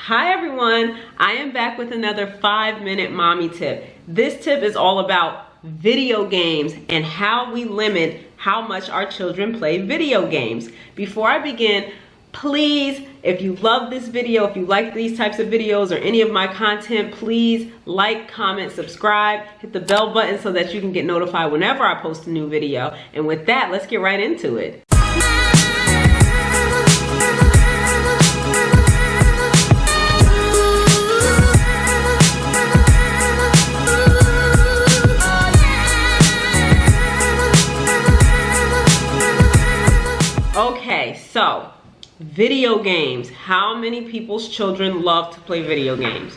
Hi everyone, I am back with another 5-minute mommy tip. This tip is all about video games and how we limit how much our children play video games. Before I begin, please, if you love this video, if you like these types of videos or any of my content, please like, comment, subscribe, hit the bell button so that you can get notified whenever I post a new video. And with that, let's get right into it. Okay, so video games. How many people's children love to play video games?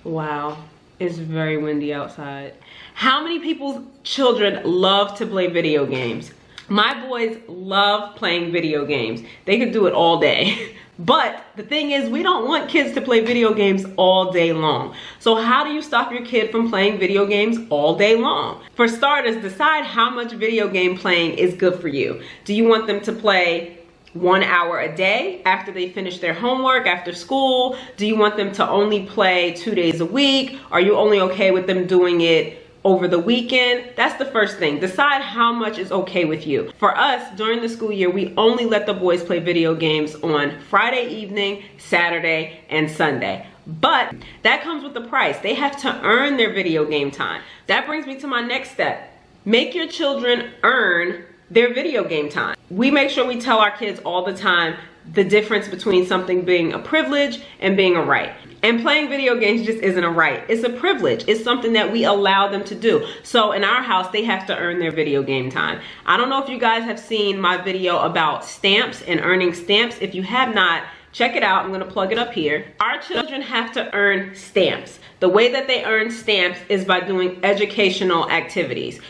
Wow, it's very windy outside. How many people's children love to play video games? My boys love playing video games. They could do it all day. But the thing is, we don't want kids to play video games all day long. So how do you stop your kid from playing video games all day long? For starters, decide how much video game playing is good for you. Do you want them to play 1 hour a day after they finish their homework, after school? Do you want them to only play 2 days a week? Are you only okay with them doing it over the weekend? That's the first thing. Decide how much is okay with you. For us, during the school year, we only let the boys play video games on Friday evening, Saturday, and Sunday. But that comes with the price. They have to earn their video game time. That brings me to my next step. Make your children earn their video game time. We make sure we tell our kids all the time the difference between something being a privilege and being a right. And playing video games just isn't a right. It's a privilege. It's something that we allow them to do. So in our house, they have to earn their video game time. I don't know if you guys have seen my video about stamps and earning stamps. If you have not, check it out. I'm going to plug it up here. Our children have to earn stamps. The way that they earn stamps is by doing educational activities.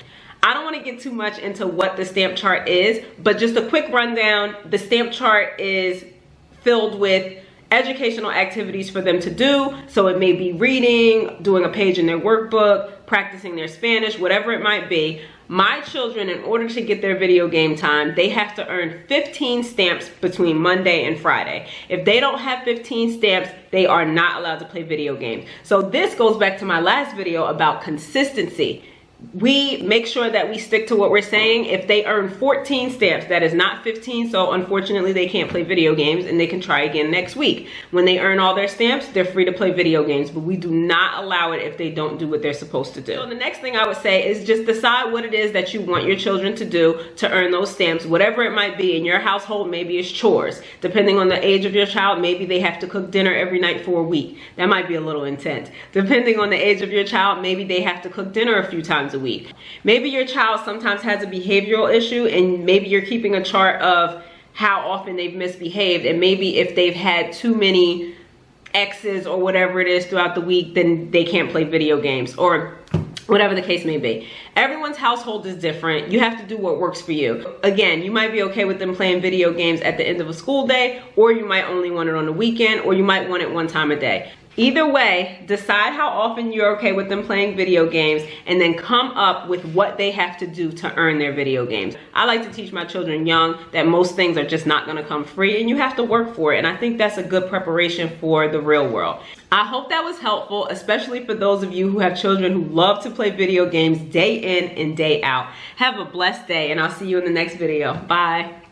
I don't want to get too much into what the stamp chart is, but just a quick rundown. The stamp chart is filled with educational activities for them to do. So it may be reading, doing a page in their workbook, practicing their Spanish, whatever it might be. My children, in order to get their video game time, they have to earn 15 stamps between Monday and Friday. If they don't have 15 stamps, they are not allowed to play video games. So this goes back to my last video about consistency. We make sure that we stick to what we're saying. If they earn 14 stamps, that is not 15, so unfortunately they can't play video games and they can try again next week. When they earn all their stamps, they're free to play video games, but we do not allow it if they don't do what they're supposed to do. So the next thing I would say is just decide what it is that you want your children to do to earn those stamps, whatever it might be. In your household, maybe it's chores. Depending on the age of your child, maybe they have to cook dinner every night for a week. That might be a little intense. Depending on the age of your child, maybe they have to cook dinner a few times a week. Maybe your child sometimes has a behavioral issue and maybe you're keeping a chart of how often they've misbehaved, and maybe if they've had too many X's or whatever it is throughout the week, then they can't play video games, or whatever the case may be. Everyone's household is different. You have to do what works for you. Again, you might be okay with them playing video games at the end of a school day, or you might only want it on the weekend, or you might want it 1 time a day. Either way, decide how often you're okay with them playing video games and then come up with what they have to do to earn their video games. I like to teach my children young that most things are just not gonna come free and you have to work for it. And I think that's a good preparation for the real world. I hope that was helpful, especially for those of you who have children who love to play video games day in and day out. Have a blessed day and I'll see you in the next video. Bye.